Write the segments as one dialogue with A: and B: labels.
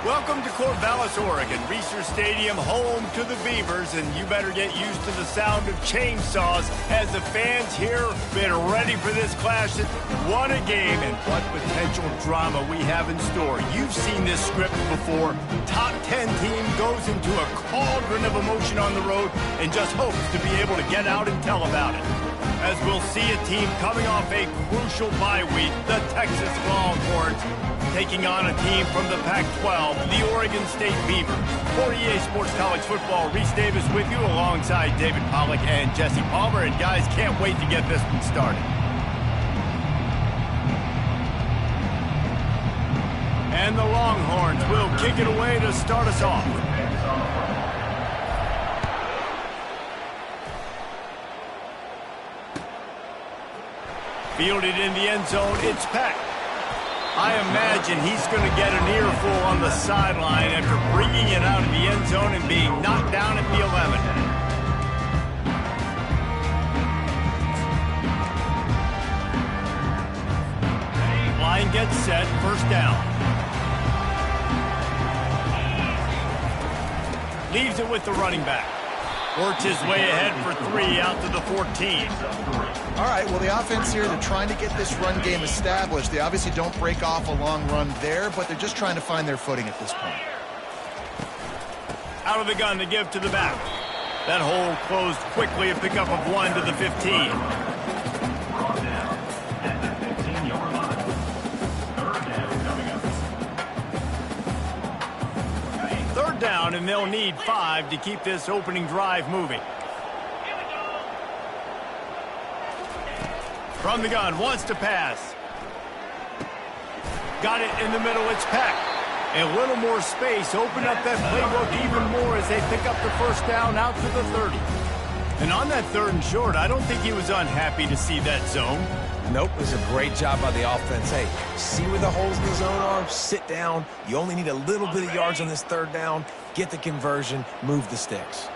A: Welcome to Corvallis, Oregon, Reser Stadium, home to the Beavers, and you better get used to the sound of chainsaws as the fans here been ready for this clash. What a game and what potential drama we have in store. You've seen this script before. Top 10 team goes into a cauldron of emotion on the road and just hopes to be able to get out and tell about it. As we'll see a team coming off a crucial bye week, the Texas Longhorns, taking on a team from the Pac-12, the Oregon State Beavers. For EA Sports College Football, Reese Davis with you alongside David Pollack and Jesse Palmer. And guys, can't wait to get this one started. And the Longhorns will kick it away to start us off. Fielded in the end zone, it's Peck. I imagine he's going to get an earful on the sideline after bringing it out of the end zone and being knocked down at the 11. Line gets set, first down. Leaves it with the running back. Works his way ahead for 3 out to the 14.
B: All right, well, the offense here, they're trying to get this run game established. They obviously don't break off a long run there, but they're just trying to find their footing at this point.
A: Out of the gun to give to the back. That hole closed quickly, a pickup of 1 to the 15. Third down, and they'll need 5 to keep this opening drive moving. From the gun, wants to pass. Got it in the middle, it's Peck. A little more space, open up that playbook even more as they pick up the first down out to the 30. And on that 3rd and short, I don't think he was unhappy to see that zone.
C: Nope, it was a great job by the offense. Hey, see where the holes in the zone are? Sit down. You only need a little bit of yards on this 3rd down. Get the conversion, move the sticks.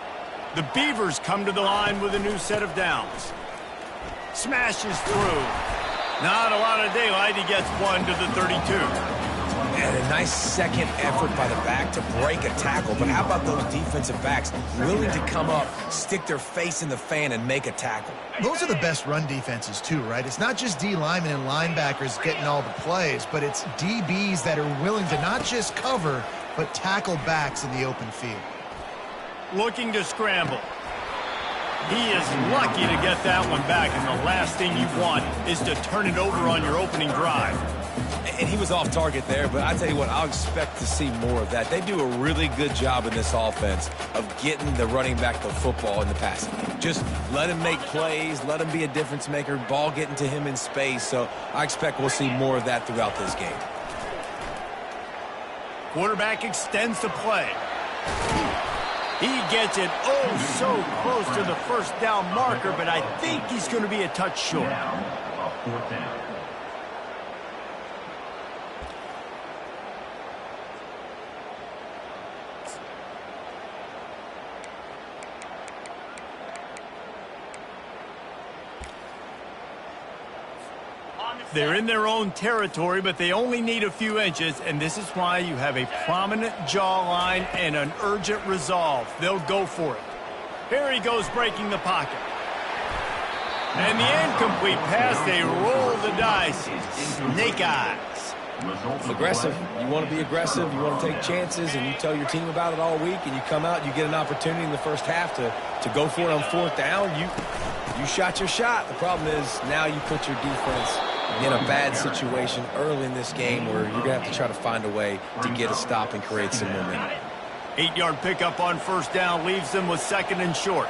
A: The Beavers come to the line with a new set of downs. Smashes through. Not a lot of daylight. He gets 1 to the 32.
C: And a nice second effort by the back to break a tackle. But how about those defensive backs willing to come up, stick their face in the fan, and make a tackle?
B: Those are the best run defenses, too, right? It's not just D linemen and linebackers getting all the plays, but it's DBs that are willing to not just cover, but tackle backs in the open field.
A: Looking to scramble. He is lucky to get that one back, and the last thing you want is to turn it over on your opening drive.
C: And he was off target there, but I tell you what, I'll expect to see more of that. They do a really good job in this offense of getting the running back the football in the passing game. Just let him make plays, let him be a difference maker, ball getting to him in space. So I expect we'll see more of that throughout this game.
A: Quarterback extends the play. He gets it so close to the first down marker, but I think he's going to be a touch short.
D: Fourth down.
A: They're in their own territory, but they only need a few inches, and this is why you have a prominent jawline and an urgent resolve. They'll go for it. Here he goes, breaking the pocket. And the incomplete pass, they roll the dice. Snake eyes.
C: Aggressive. You want to be aggressive, you want to take chances, and you tell your team about it all week, and you come out, you get an opportunity in the first half to go for it on 4th down. You shot your shot. The problem is now you put your defense in a bad situation early in this game where you're going to have to try to find a way to get a stop and create some momentum.
A: 8-yard pickup on 1st down leaves them with 2nd and short.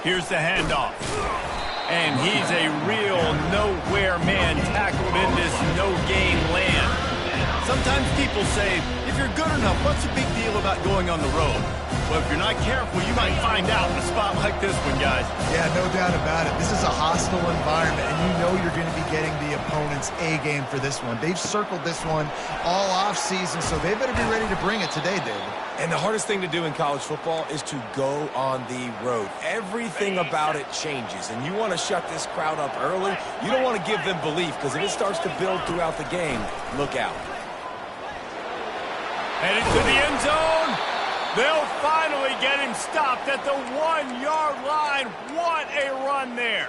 A: Here's the handoff. And he's a real nowhere man tackled in this no-gain land. Sometimes people say, if you're good enough, what's the big deal about going on the road? Well, if you're not careful, you might find out in a spot like this one, guys.
B: Yeah, no doubt about it. This is a hostile environment, and you know you're going to be getting the opponent's A-game for this one. They've circled this one all off-season, so they better be ready to bring it today, David.
C: And the hardest thing to do in college football is to go on the road. Everything about it changes, and you want to shut this crowd up early. You don't want to give them belief, because if it starts to build throughout the game, look out.
A: Headed to the end zone. They'll finally get him stopped at the 1-yard line. What a run there.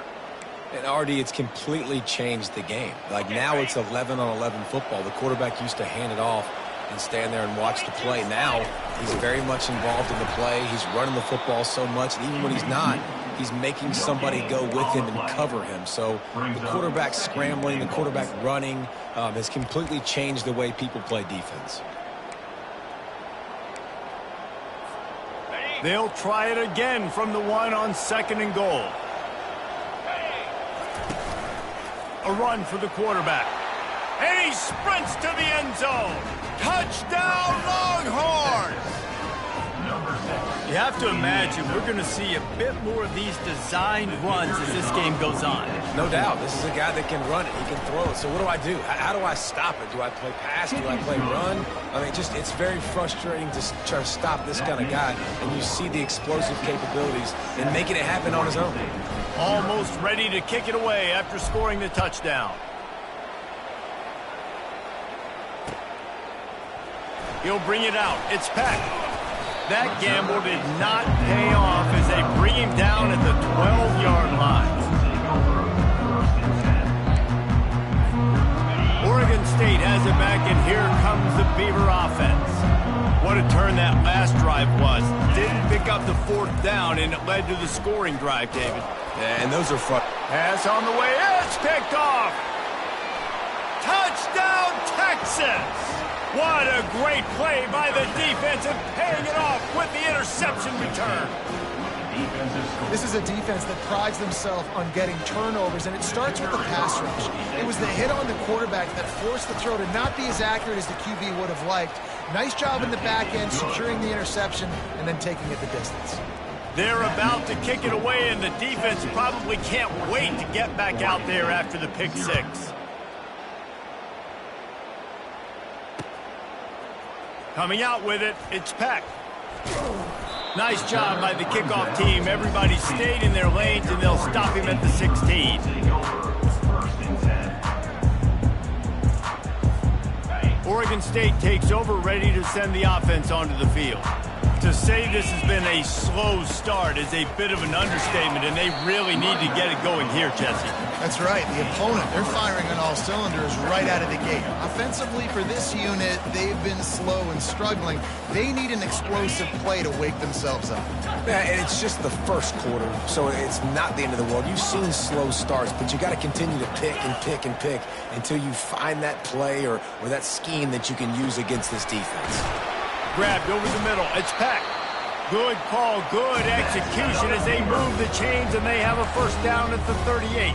C: And, Artie, it's completely changed the game. Like, now it's 11-on-11 football. The quarterback used to hand it off and stand there and watch the play. Now he's very much involved in the play. He's running the football so much, and even when he's not, he's making somebody go with him and cover him. So the quarterback scrambling, the quarterback running has completely changed the way people play defense.
A: They'll try it again from the 1 on 2nd and goal. A run for the quarterback. And he sprints to the end zone. Touchdown, Longhorns! You have to imagine we're going to see a bit more of these designed runs as this game goes on.
C: No doubt. This is a guy that can run it. He can throw it. So what do I do? How do I stop it? Do I play pass? Do I play run? I mean, it's very frustrating to try to stop this kind of guy. And you see the explosive capabilities and making it happen on his own.
A: Almost ready to kick it away after scoring the touchdown. He'll bring it out. It's Peck. That gamble did not pay off as they bring him down at the 12-yard line. Oregon State has it back, and here comes the Beaver offense. What a turn that last drive was. Didn't pick up the 4th down, and it led to the scoring drive, David.
C: Yeah, and those are fun.
A: Pass on the way. It's picked off. Touchdown, Texas! What a great play by the defense and paying it off with the interception return.
B: This is a defense that prides themselves on getting turnovers, and it starts with the pass rush. It was the hit on the quarterback that forced the throw to not be as accurate as the QB would have liked. Nice job in the back end, securing the interception, and then taking it the distance.
A: They're about to kick it away, and the defense probably can't wait to get back out there after the pick 6. Coming out with it, it's Peck. Nice job by the kickoff team. Everybody stayed in their lanes, and they'll stop him at the 16. Oregon State takes over, ready to send the offense onto the field. To say this has been a slow start is a bit of an understatement, and they really need to get it going here, Jesse.
B: That's right. The opponent, they're firing on all cylinders right out of the gate. Offensively, for this unit, they've been slow and struggling. They need an explosive play to wake themselves up.
C: Yeah, and it's just the first quarter, so it's not the end of the world. You've seen slow starts, but you got to continue to pick and pick and pick until you find that play or that scheme that you can use against this defense.
A: Grabbed over the middle. It's Peck. Good call, good execution as they move the chains, and they have a first down at the 38.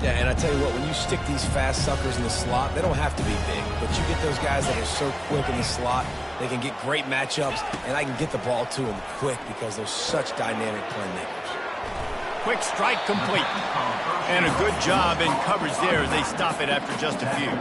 C: Yeah, and I tell you what, when you stick these fast suckers in the slot, they don't have to be big, but you get those guys that are so quick in the slot, they can get great matchups, and I can get the ball to them quick because they're such dynamic playmakers.
A: Quick strike complete. And a good job in coverage there as they stop it after just a few.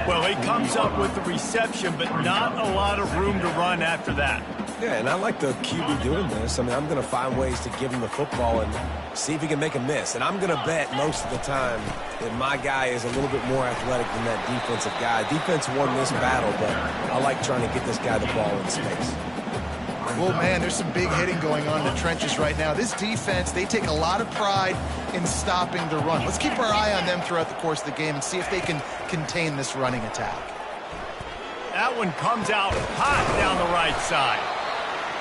A: Well, he comes up with the reception, but not a lot of room to run after that.
C: Yeah, and I like the QB doing this. I mean, I'm going to find ways to give him the football and see if he can make a miss. And I'm going to bet most of the time that my guy is a little bit more athletic than that defensive guy. Defense won this battle, but I like trying to get this guy the ball in space.
B: Well, man, there's some big hitting going on in the trenches right now. This defense, they take a lot of pride in stopping the run. Let's keep our eye on them throughout the course of the game and see if they can contain this running attack.
A: That one comes out hot down the right side.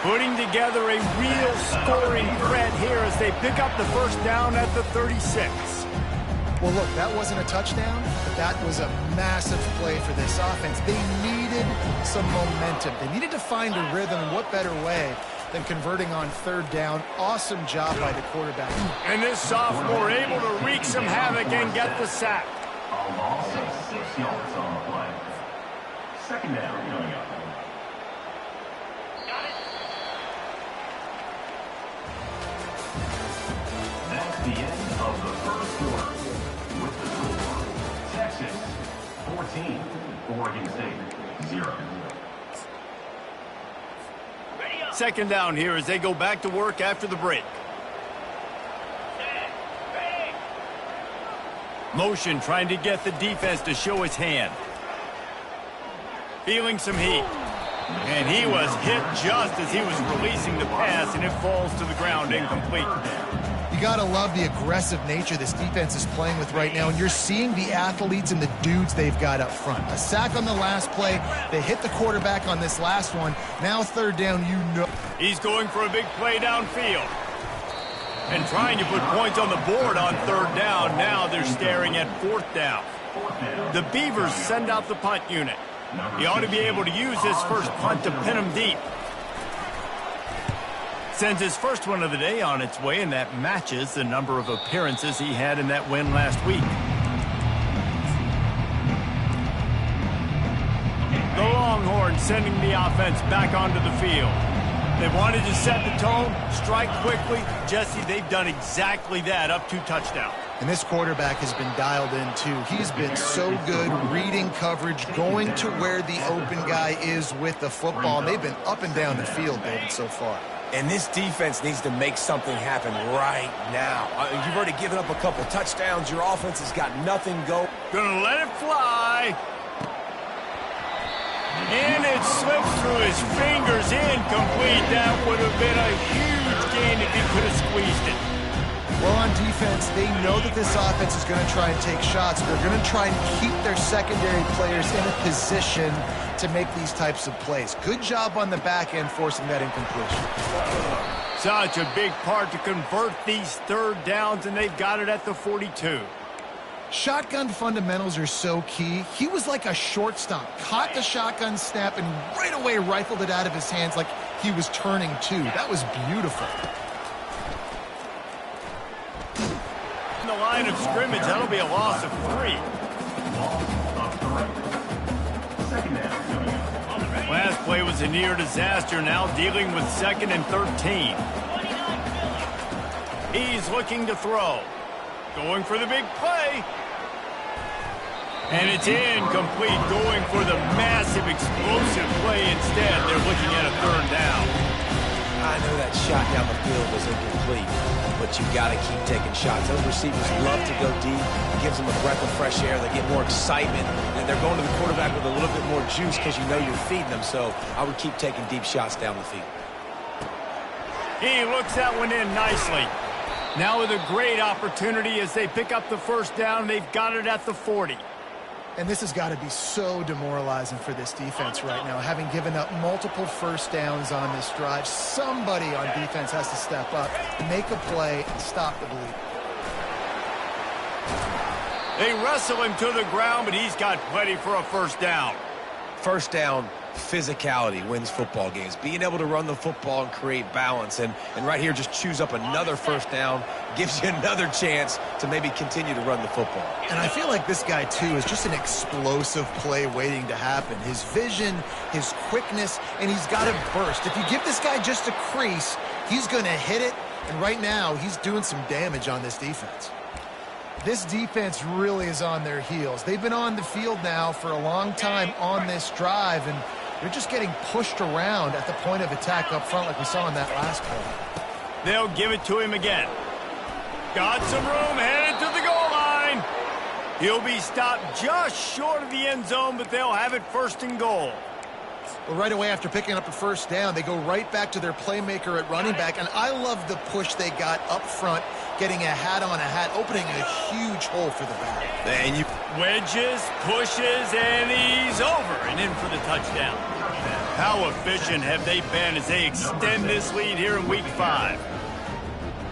A: Putting together a real scoring threat here as they pick up the first down at the 36.
B: Well, look, that wasn't a touchdown, but that was a massive play for this offense. They needed some momentum. They needed to find a rhythm, and what better way than converting on third down. Awesome job by the quarterback.
A: And this sophomore able to wreak some havoc and get the sack.
D: A loss of 6 yards on the play. Second down coming up. That's the end of the first quarter. With the score, Texas 14, Oregon State 0.
A: Second down here as they go back to work after the break. Motion trying to get the defense to show his hand. Feeling some heat. And he was hit just as he was releasing the pass, and it falls to the ground incomplete.
B: You got to love the aggressive nature this defense is playing with right now, and you're seeing the athletes and the dudes they've got up front. A sack on the last play. They hit the quarterback on this last one. Now third down, you know.
A: He's going for a big play downfield. And trying to put points on the board on third down. Now they're staring at fourth down. The Beavers send out the punt unit. He ought to be able to use his first punt to pin him deep. Sends his first one of the day on its way, and that matches the number of appearances he had in that win last week. The Longhorns sending the offense back onto the field. They wanted to set the tone, strike quickly. Jesse, they've done exactly that, up 2 touchdowns.
B: And this quarterback has been dialed in, too. He's been so good reading coverage, going to where the open guy is with the football. And they've been up and down the field, David, so far.
C: And this defense needs to make something happen right now. You've already given up a couple touchdowns. Your offense has got nothing going.
A: Gonna let it fly. And it slips through his fingers, incomplete. That would have been a huge gain if he could have squeezed it.
B: Well, on defense, they know that this offense is going to try and take shots. They're going to try and keep their secondary players in a position to make these types of plays. Good job on the back end forcing that incompletion.
A: Such a big part to convert these third downs, and they've got it at the 42.
B: Shotgun fundamentals are so key. He was like a shortstop, caught the shotgun snap and right away rifled it out of his hands like he was turning two. That was beautiful.
A: In the line of scrimmage, that'll be a loss of 3. Last play was a near disaster, now dealing with 2nd and 13. He's looking to throw. Going for the big play. And it's incomplete, going for the massive explosive play instead. They're looking at a third down.
C: I know that shot down the field was incomplete, but you got to keep taking shots. Those receivers love to go deep. It gives them a breath of fresh air. They get more excitement, and they're going to the quarterback with a little bit more juice because you know you're feeding them. So I would keep taking deep shots down the field.
A: He looks that one in nicely. Now with a great opportunity as they pick up the first down. They've got it at the 40.
B: And this has got to be so demoralizing for this defense right now. Having given up multiple first downs on this drive, somebody on defense has to step up, make a play, and stop the bleed.
A: They wrestle him to the ground, but he's got plenty for a first down.
C: First down, physicality wins football games. Being able to run the football and create balance. And right here, just choose up another first down, gives you another chance to maybe continue to run the football.
B: And I feel like this guy, too, is just an explosive play waiting to happen. His vision, his quickness, and he's got a burst. If you give this guy just a crease, he's going to hit it. And right now, he's doing some damage on this defense. This defense really is on their heels. They've been on the field now for a long time on this drive, and they're just getting pushed around at the point of attack up front like we saw in that last play.
A: They'll give it to him again. Got some room, headed to the goal line. He'll be stopped just short of the end zone, but they'll have it 1st and goal.
B: Well, right away after picking up a first down, they go right back to their playmaker at running back, and I love the push they got up front, getting a hat on a hat, opening a huge hole for the back.
C: And you
A: wedges, pushes, and he's over and in for the touchdown. How efficient have they been as they extend this lead here in Week 5?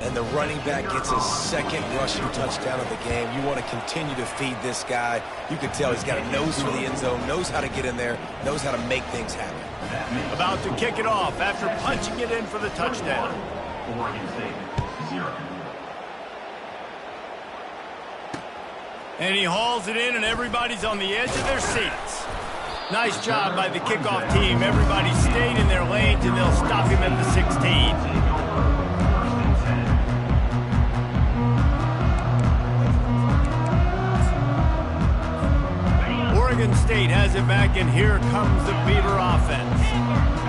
C: And the running back gets his 2nd rushing touchdown of the game. You want to continue to feed this guy. You can tell he's got a nose for the end zone, knows how to get in there, knows how to make things happen.
A: About to kick it off after punching it in for the touchdown.
D: Oregon State, 0.
A: And he hauls it in, and everybody's on the edge of their seats. Nice job by the kickoff team. Everybody stayed in their lanes, and they'll stop him at the 16. Oregon State has it back, and here comes the Beaver offense.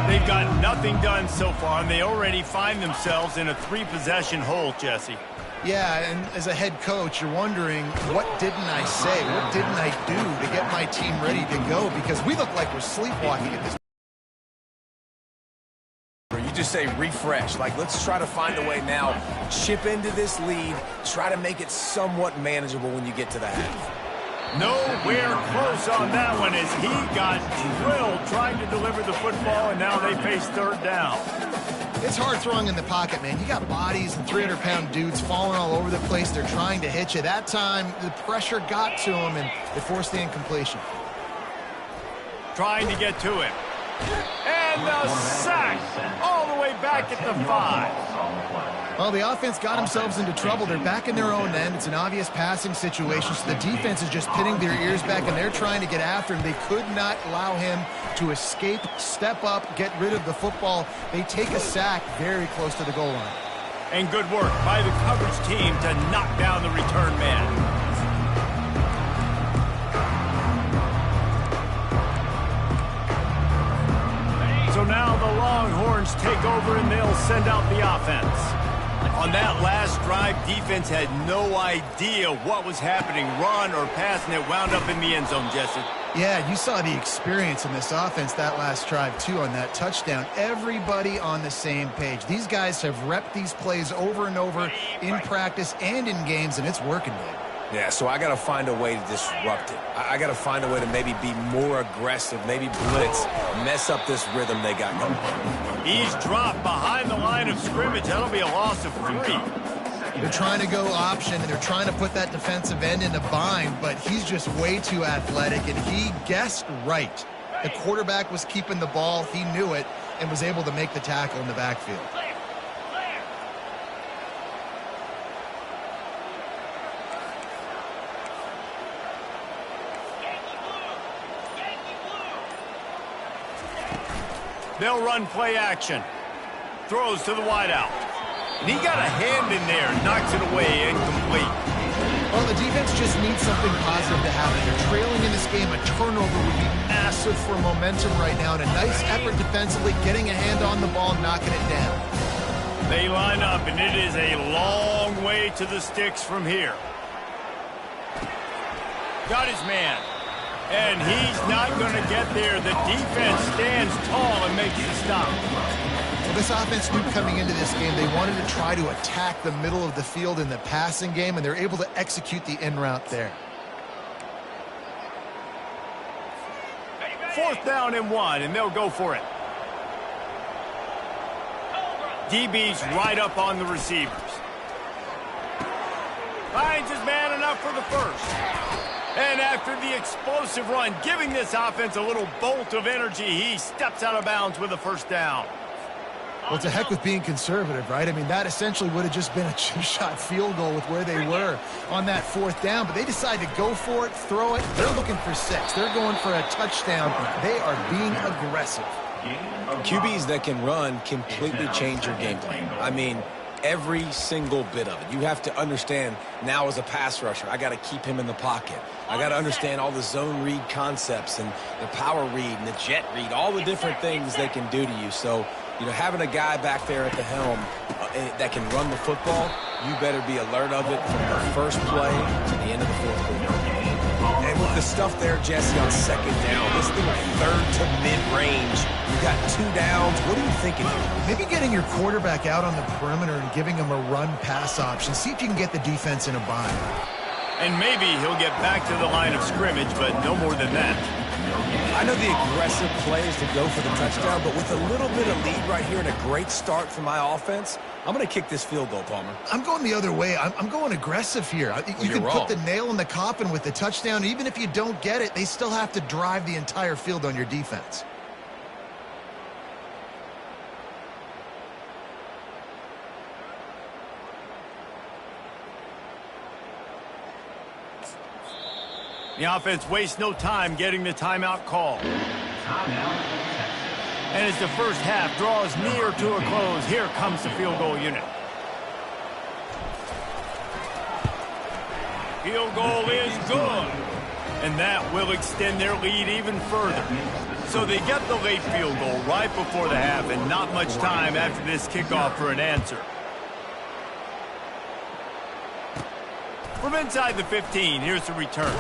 A: They've got nothing done so far, and they already find themselves in a 3-possession hole, Jesse.
B: Yeah, and as a head coach, you're wondering, what didn't I say? What didn't I do to get my team ready to go? Because we look like we're sleepwalking at this point.
C: would just say refresh. Like, let's try to find a way now, chip into this lead, try to make it somewhat manageable when you get to the half.
A: Nowhere close on that one as he got drilled trying to deliver the football, and now they face third down.
B: It's hard throwing in the pocket, man. You got bodies and 300-pound dudes falling all over the place. They're trying to hit you. That time, the pressure got to him, and they forced the incompletion.
A: Trying to get to him. And the sack all the way back at the 5.
B: Well, the offense got themselves into trouble. They're back in their own end. It's an obvious passing situation, so the defense is just pinning their ears back, and they're trying to get after him. They could not allow him to escape, step up, get rid of the football. They take a sack very close to the goal line.
A: And good work by the coverage team to knock down the return man. So now the Longhorns take over and they'll send out the offense. On that last drive, defense had no idea what was happening, run or pass, and it wound up in the end zone, Jesse.
B: Yeah, you saw the experience in this offense that last drive, too, on that touchdown. Everybody on the same page. These guys have repped these plays over and over in practice and in games, and it's working, Dave.
C: Yeah, so I got to find a way to disrupt it. I got to find a way to maybe be more aggressive, maybe blitz, mess up this rhythm they got going.
A: He's dropped behind the line of scrimmage. That'll be a loss of 3.
B: They're trying to go option, and they're trying to put that defensive end in a bind, but he's just way too athletic, and he guessed right. The quarterback was keeping the ball. He knew it and was able to make the tackle in the backfield.
A: They'll run play action. Throws to the wideout. And he got a hand in there, knocks it away, incomplete.
B: Well, the defense just needs something positive to happen. They're trailing in this game. A turnover would be massive for momentum right now. And a nice effort defensively, getting a hand on the ball, knocking it down.
A: They line up, and it is a long way to the sticks from here. Got his man. And he's not going to get there. The defense stands tall and makes the stop.
B: Well, this offense knew coming into this game they wanted to try to attack the middle of the field in the passing game, and they're able to execute the in route there.
A: 4th down and 1, and they'll go for it. DB's right up on the receivers. Finds his man enough for the first. And after the explosive run, giving this offense a little bolt of energy, he steps out of bounds with a first down.
B: Well, it's a heck with being conservative, right? I mean, that essentially would have just been a two-shot field goal with where they were on that 4th down, but they decided to go for it, throw it. They're looking for 6. They're going for a touchdown. They are being aggressive.
C: QBs that can run completely change your game plan. I mean, every single bit of it. You have to understand now as a pass rusher, I got to keep him in the pocket. I got to understand all the zone read concepts and the power read and the jet read, all the different things they can do to you. So, you know, having a guy back there at the helm that can run the football, you better be alert of it from the first play to the end of the 4th quarter. And with the stuff there, Jesse, on 2nd down, this little 3rd to mid-range, you got 2 downs. What are you thinking here?
B: Maybe getting your quarterback out on the perimeter and giving him a run-pass option. See if you can get the defense in a bind.
A: And maybe he'll get back to the line of scrimmage, but no more than that.
C: I know the aggressive play is to go for the touchdown, but with a little bit of lead right here and a great start for my offense, I'm going to kick this field goal, Palmer.
B: I'm going the other way. I'm going aggressive here. You can put the nail in the coffin with the touchdown. Even if you don't get it, they still have to drive the entire field on your defense.
A: The offense wastes no time getting the timeout call. And as the first half draws near to a close, here comes the field goal unit. Field goal is good. And that will extend their lead even further. So they get the late field goal right before the half and not much time after this kickoff for an answer. From inside the 15, here's the return.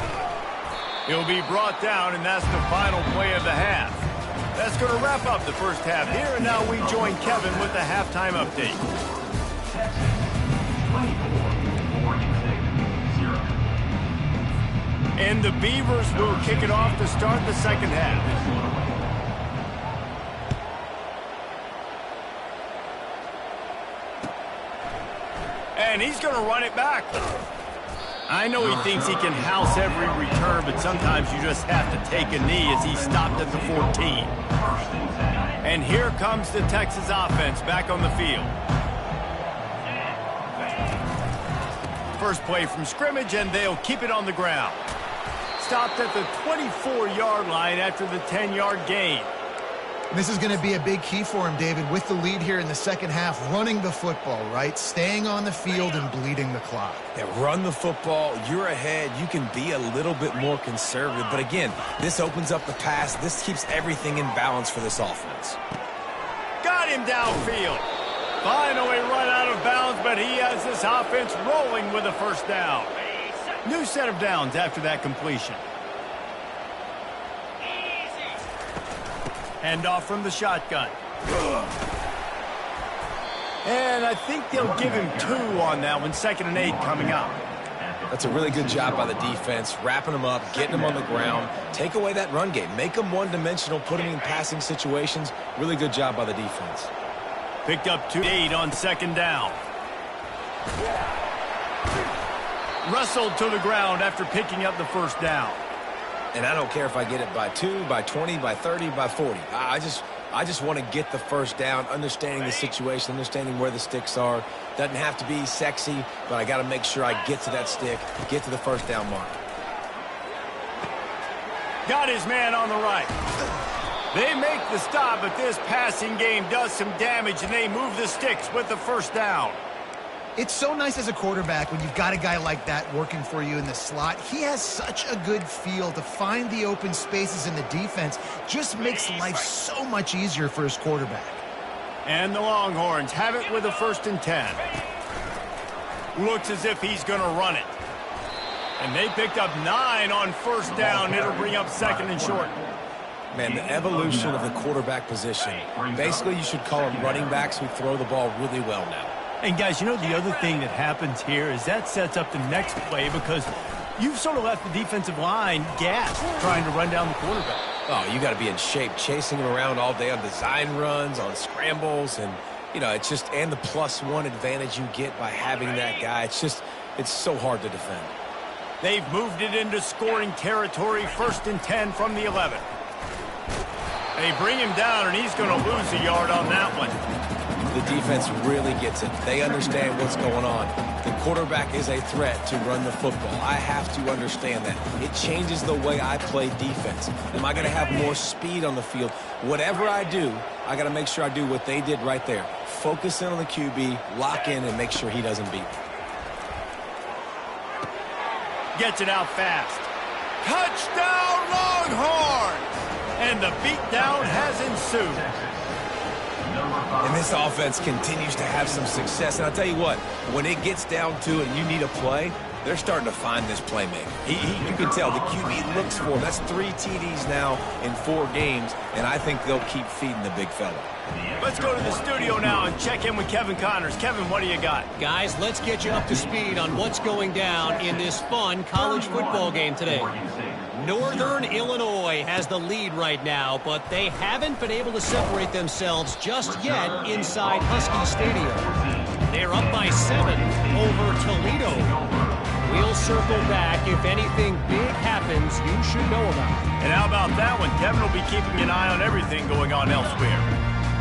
A: He'll be brought down, and that's the final play of the half. That's going to wrap up the first half here, and now we join Kevin with the halftime update.
D: Texas 24, Oregon State 0.
A: And the Beavers will kick it off to start the second half. And he's going to run it back. I know he thinks he can house every return, but sometimes you just have to take a knee as he stopped at the 14. And here comes the Texas offense back on the field. First play from scrimmage, and they'll keep it on the ground. Stopped at the 24-yard line after the 10-yard gain.
B: This is going to be a big key for him, David, with the lead here in the second half, running the football, right? Staying on the field and bleeding the clock.
C: Yeah, run the football. You're ahead. You can be a little bit more conservative. But again, this opens up the pass. This keeps everything in balance for this offense.
A: Got him downfield. Finally run out of bounds, but he has this offense rolling with a first down. New set of downs after that completion. Handoff from the shotgun. And I think they'll give him 2 on that one. 2nd and 8 coming up.
C: That's a really good job by the defense, wrapping them up, getting them on the ground. Take away that run game. Make them one-dimensional, put them in passing situations. Really good job by the defense.
A: Picked up 2-8 on 2nd down. Wrestled to the ground after picking up the first down.
C: And I don't care if I get it by 2, by 20, by 30, by 40. I just want to get the first down, understanding the situation, understanding where the sticks are. Doesn't have to be sexy, but I got to make sure I get to that stick, get to the first down mark.
A: Got his man on the right. They make the stop, but this passing game does some damage, and they move the sticks with the first down.
B: It's so nice as a quarterback when you've got a guy like that working for you in the slot. He has such a good feel to find the open spaces in the defense. Just makes life so much easier for his quarterback.
A: And the Longhorns have it with a 1st and 10. Looks as if he's going to run it. And they picked up 9 on first down. It'll bring up 2nd and short.
C: Man, the evolution of the quarterback position. Basically, you should call them running backs who throw the ball really well now.
A: And, guys, you know, the other thing that happens here is that sets up the next play because you've sort of left the defensive line gassed trying to run down the quarterback.
C: Oh, you got to be in shape, chasing him around all day on design runs, on scrambles, and, you know, it's just, and the +1 advantage you get by having that guy. It's just, it's so hard to defend.
A: They've moved it into scoring territory, 1st and 10 from the 11. They bring him down, and he's going to lose a yard on that one.
C: The defense really gets it. They understand what's going on. The quarterback is a threat to run the football. I have to understand that. It changes the way I play defense. Am I going to have more speed on the field? Whatever I do, I got to make sure I do what they did right there. Focus in on the QB, lock in, and make sure he doesn't beat me.
A: Gets it out fast. Touchdown, Longhorns! And the beatdown has ensued.
C: And this offense continues to have some success. And I'll tell you what, when it gets down to it and you need a play, they're starting to find this playmaker. You can tell the QB looks for him. That's 3 TDs now in 4 games, and I think they'll keep feeding the big fella.
A: Let's go to the studio now and check in with Kevin Connors. Kevin, what do you got?
E: Guys, let's get you up to speed on what's going down in this fun college football game today. Northern Illinois has the lead right now, but they haven't been able to separate themselves just yet inside Husky Stadium. They're up by 7 over Toledo. We'll circle back. If anything big happens, you should know about it.
A: And how about that one? Kevin will be keeping an eye on everything going on elsewhere.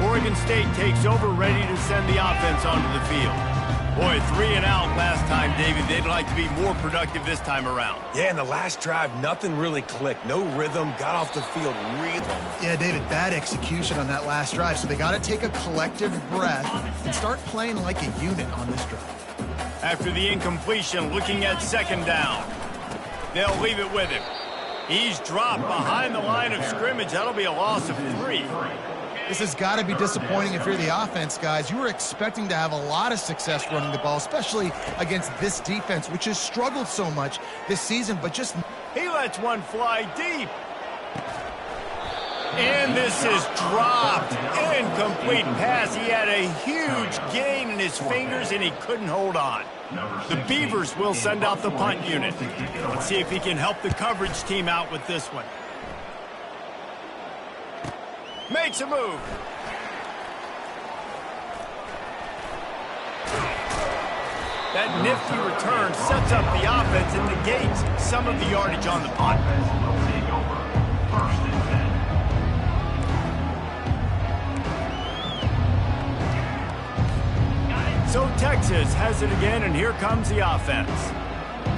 A: Oregon State takes over, ready to send the offense onto the field. Boy, 3 and out last time, David. They'd like to be more productive this time around.
C: Yeah, in the last drive, nothing really clicked. No rhythm, got off the field really.
B: Yeah, David, bad execution on that last drive. So they got to take a collective breath and start playing like a unit on this drive.
A: After the incompletion, looking at 2nd down. They'll leave it with him. He's dropped behind the line of scrimmage. That'll be a loss of 3.
B: This has got to be disappointing if you're the offense, guys. You were expecting to have a lot of success running the ball, especially against this defense, which has struggled so much this season, but just...
A: He lets one fly deep. And this is dropped. Incomplete pass. He had a huge gain in his fingers, and he couldn't hold on. The Beavers will send out the punt unit. Let's see if he can help the coverage team out with this one. Makes a move. That nifty return sets up the offense and negates some of the yardage on the punt. So Texas has it again, and here comes the offense.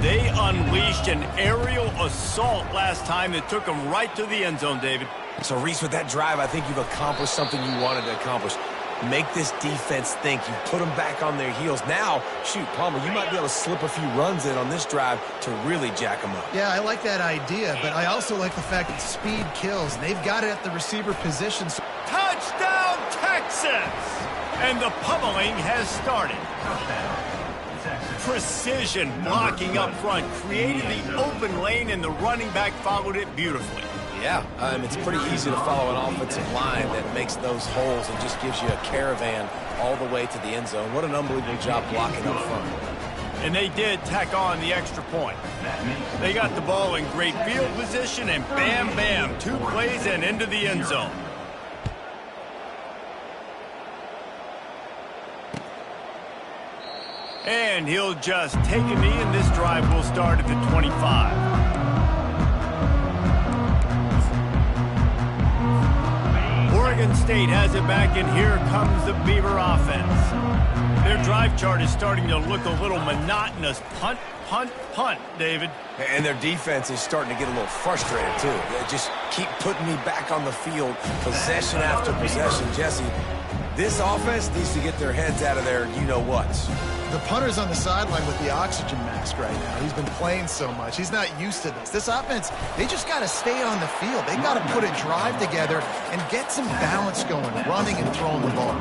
A: They unleashed an aerial assault last time that took them right to the end zone, David.
C: So, Reese, with that drive, I think you've accomplished something you wanted to accomplish. Make this defense think. You put them back on their heels. Now, shoot, Palmer, you might be able to slip a few runs in on this drive to really jack them up.
B: Yeah, I like that idea, but I also like the fact that speed kills. And they've got it at the receiver position.
A: Touchdown, Texas! And the pummeling has started. Precision blocking up front, created the open lane, and the running back followed it beautifully.
C: Yeah, it's pretty easy to follow an offensive line that makes those holes and just gives you a caravan all the way to the end zone. What an unbelievable job blocking up front.
A: And they did tack on the extra point. They got the ball in great field position, and bam, bam, 2 plays and into the end zone. And he'll just take a knee, and this drive will start at the 25. Oregon State has it back, and here comes the Beaver offense. Their drive chart is starting to look a little monotonous. Punt, punt, punt, David.
C: And their defense is starting to get a little frustrated, too. They just keep putting me back on the field, possession after possession. Jesse, this offense needs to get their heads out of their you-know-whats.
B: The punter's on the sideline with the oxygen mask right now. He's been playing so much. He's not used to this. This offense, they just got to stay on the field. They got to put a drive together and get some balance going, running and throwing the ball.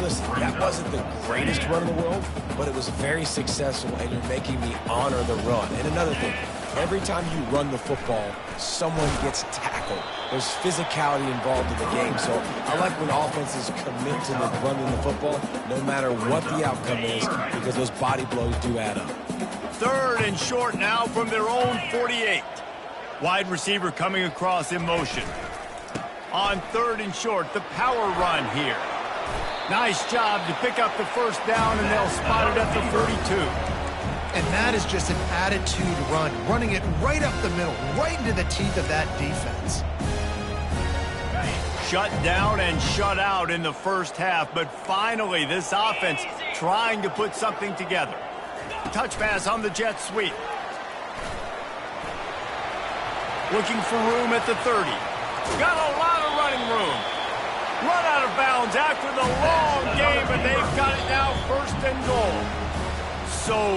C: Listen, that wasn't the greatest run in the world, but it was very successful, and you're making me honor the run. And another thing, every time you run the football, someone gets tackled. There's physicality involved in the game, so I like when offenses commit to running the football, no matter what the outcome is, because those body blows do add up.
A: 3rd and short now from their own 48. Wide receiver coming across in motion. On 3rd and short, the power run here. Nice job to pick up the first down, and they'll spot it at the 32.
B: And that is just an attitude run, running it right up the middle, right into the teeth of that defense.
A: Shut down and shut out in the first half, but finally this offense trying to put something together. Touch pass on the jet sweep. Looking for room at the 30. Got a lot of running room. Run out of bounds after the long game, and they've got it now 1st and goal.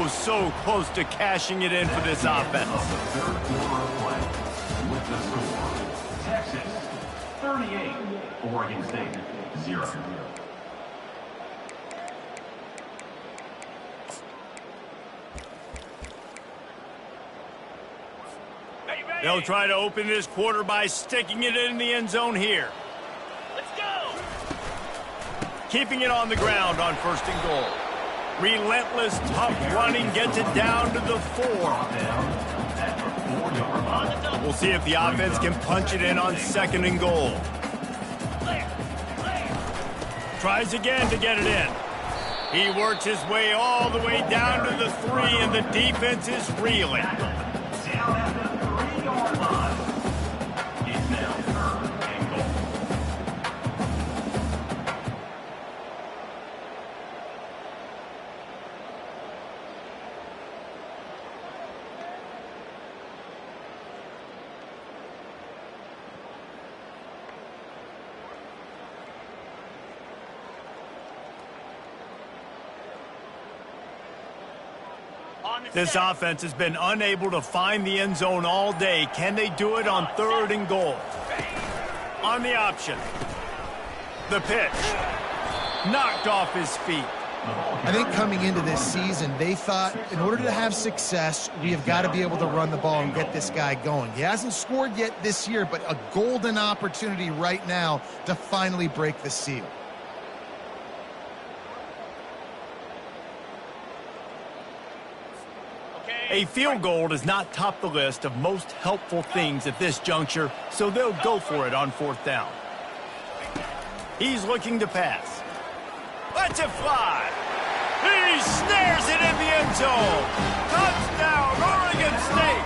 A: So close to cashing it in for this offense.
D: Third quarter of play with the score. Texas 38, Oregon State 0.
A: They'll try to open this quarter by sticking it in the end zone here.
E: Let's go!
A: Keeping it on the ground on 1st and goal. Relentless, tough running gets it down to the 4. We'll see if the offense can punch it in on 2nd and goal. Tries again to get it in. He works his way all the way down to the 3, and the defense is reeling.
D: Down at the 3-yard line. It's now 3rd and goal.
A: This offense has been unable to find the end zone all day. Can they do it on 3rd and goal? On the option. The pitch. Knocked off his feet.
B: I think coming into this season, they thought in order to have success, we have got to be able to run the ball and get this guy going. He hasn't scored yet this year, but a golden opportunity right now to finally break the seal.
A: A field goal does not top the list of most helpful things at this juncture, so they'll go for it on 4th down. He's looking to pass. Lets it fly. He snares it in the end zone. Touchdown, Oregon State.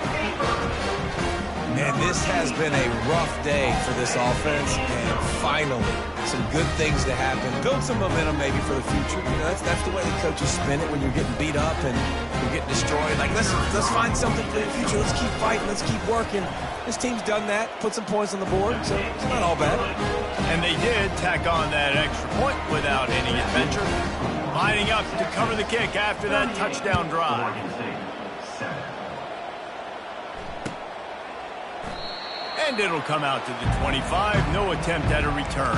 C: Man, this has been a rough day for this offense, and finally, some good things to happen. Build some momentum maybe for the future. You know, that's the way the coaches spin it when you're getting beat up and you're getting destroyed. Like, let's find something for the future. Let's keep fighting. Let's keep working. This team's done that, put some points on the board, so it's not all bad.
A: And they did tack on that extra point without any adventure. Lining up to cover the kick after that touchdown drive. And it'll come out to the 25. No attempt at a return.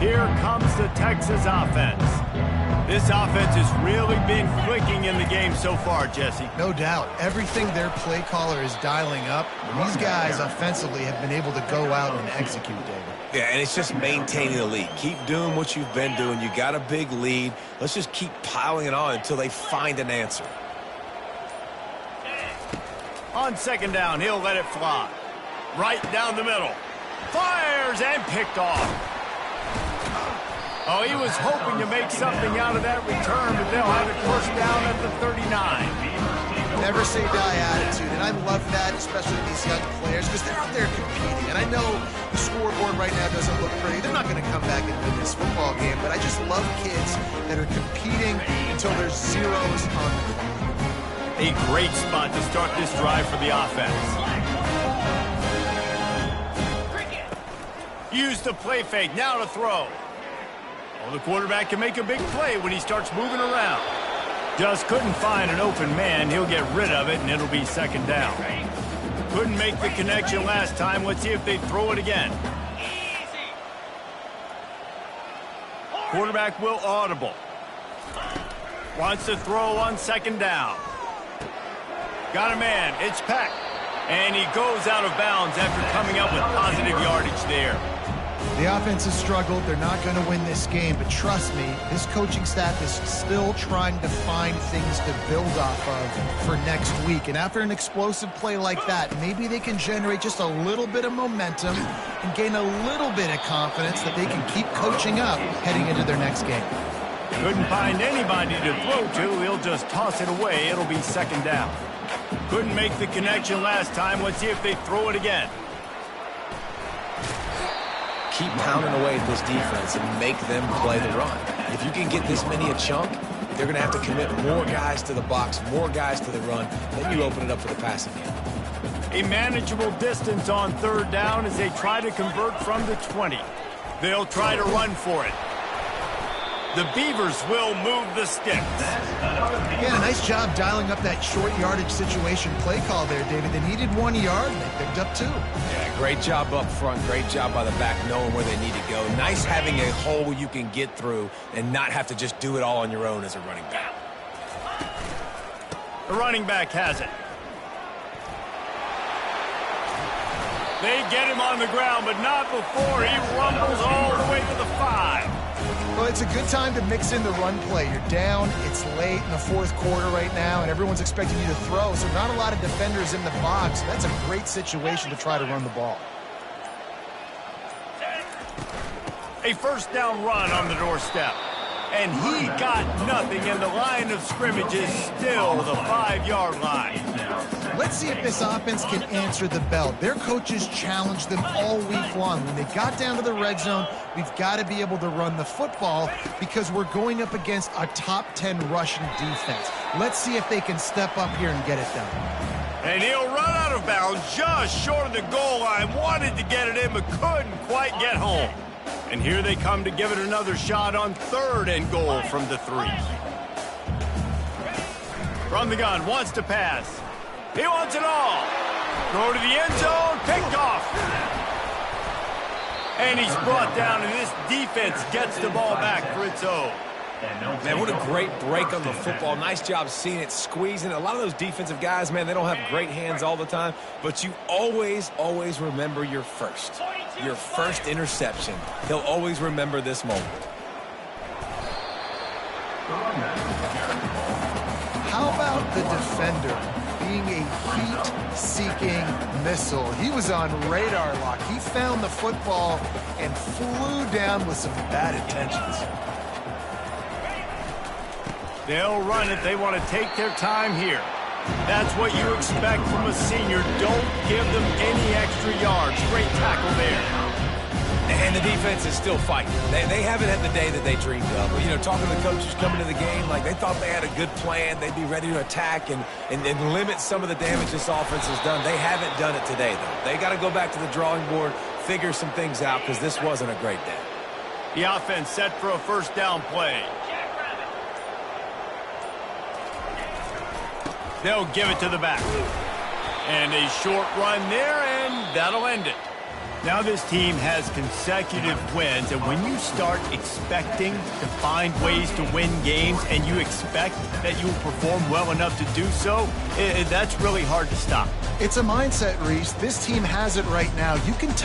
A: Here comes the Texas offense. This offense has really been clicking in the game so far, Jesse.
B: No doubt. Everything their play caller is dialing up, these guys offensively have been able to go out and execute, David.
C: Yeah, and it's just maintaining the lead. Keep doing what you've been doing. You got a big lead. Let's just keep piling it on until they find an answer.
A: On 2nd down, he'll let it fly. Right down the middle. Fires and picked off. Oh, he was hoping to make something out of that return, but they'll have it first down at the 39.
B: Never say die attitude, and I love that, especially with these young players, because they're out there competing. And I know the scoreboard right now doesn't look pretty. They're not going to come back and win this football game, but I just love kids that are competing until there's zeros on the clock.
A: A great spot to start this drive for the offense. Use the play fake, now to throw. Well, the quarterback can make a big play when he starts moving around. Just couldn't find an open man. He'll get rid of it, and it'll be 2nd down. Couldn't make the connection last time. Let's see if they throw it again. Quarterback will audible. Wants to throw on 2nd down. Got a man. It's Peck. And he goes out of bounds after coming up with positive yardage there.
B: The offense has struggled. They're not going to win this game, but trust me, this coaching staff is still trying to find things to build off of for next week. And after an explosive play like that, maybe they can generate just a little bit of momentum and gain a little bit of confidence that they can keep coaching up heading into their next game.
A: Couldn't find anybody to throw to. He'll just toss it away. It'll be 2nd down. Couldn't make the connection last time. Let's see if they throw it again.
C: Keep pounding away at this defense and make them play the run. If you can get this many a chunk, they're going to have to commit more guys to the box, more guys to the run. Then you open it up for the passing game.
A: A manageable distance on 3rd down as they try to convert from the 20. They'll try to run for it. The Beavers will move the sticks.
B: Yeah, nice job dialing up that short yardage situation play call there, David. They needed 1 yard, and they picked up 2.
C: Yeah, great job up front. Great job by the back knowing where they need to go. Nice having a hole you can get through and not have to just do it all on your own as a running back.
A: The running back has it. They get him on the ground, but not before he rumbles all the way to the 5.
B: Well, it's a good time to mix in the run play. You're down, it's late in the 4th quarter right now, and everyone's expecting you to throw, so not a lot of defenders in the box. That's a great situation to try to run the ball.
A: A 1st down run on the doorstep. And he got nothing, and the line of scrimmage is still the 5-yard line.
B: Let's see if this offense can answer the bell. Their coaches challenged them all week long. When they got down to the red zone, we've got to be able to run the football because we're going up against a top 10 rushing defense. Let's see if they can step up here and get it done.
A: And he'll run out of bounds just short of the goal line. Wanted to get it in, but couldn't quite get home. And here they come to give it another shot on 3rd and goal from the 3. From the gun, wants to pass. He wants it all. Throw to the end zone. Picked off. And he's brought down, and this defense gets the ball back for its own.
C: Man, what a great break on the football. Nice job seeing it, squeezing. A lot of those defensive guys, man, they don't have great hands all the time, but you always, always remember your first interception. He'll always remember this moment.
B: How about the defender being a heat-seeking missile? He was on radar lock. He found the football and flew down with some bad intentions.
A: They'll run it. They want to take their time here. That's what you expect from a senior. Don't give them any extra yards. Great tackle there.
C: And the defense is still fighting. They haven't had the day that they dreamed of. But, you know, talking to the coaches coming to the game, like they thought they had a good plan. They'd be ready to attack and limit some of the damage this offense has done. They haven't done it today, though. They got to go back to the drawing board, figure some things out, because this wasn't a great day.
A: The offense set for a first down play. They'll give it to the back. And a short run there, and that'll end it. Now this team has consecutive wins, and when you start expecting to find ways to win games and you expect that you will perform well enough to do so, that's really hard to stop.
B: It's a mindset, Reese. This team has it right now. You can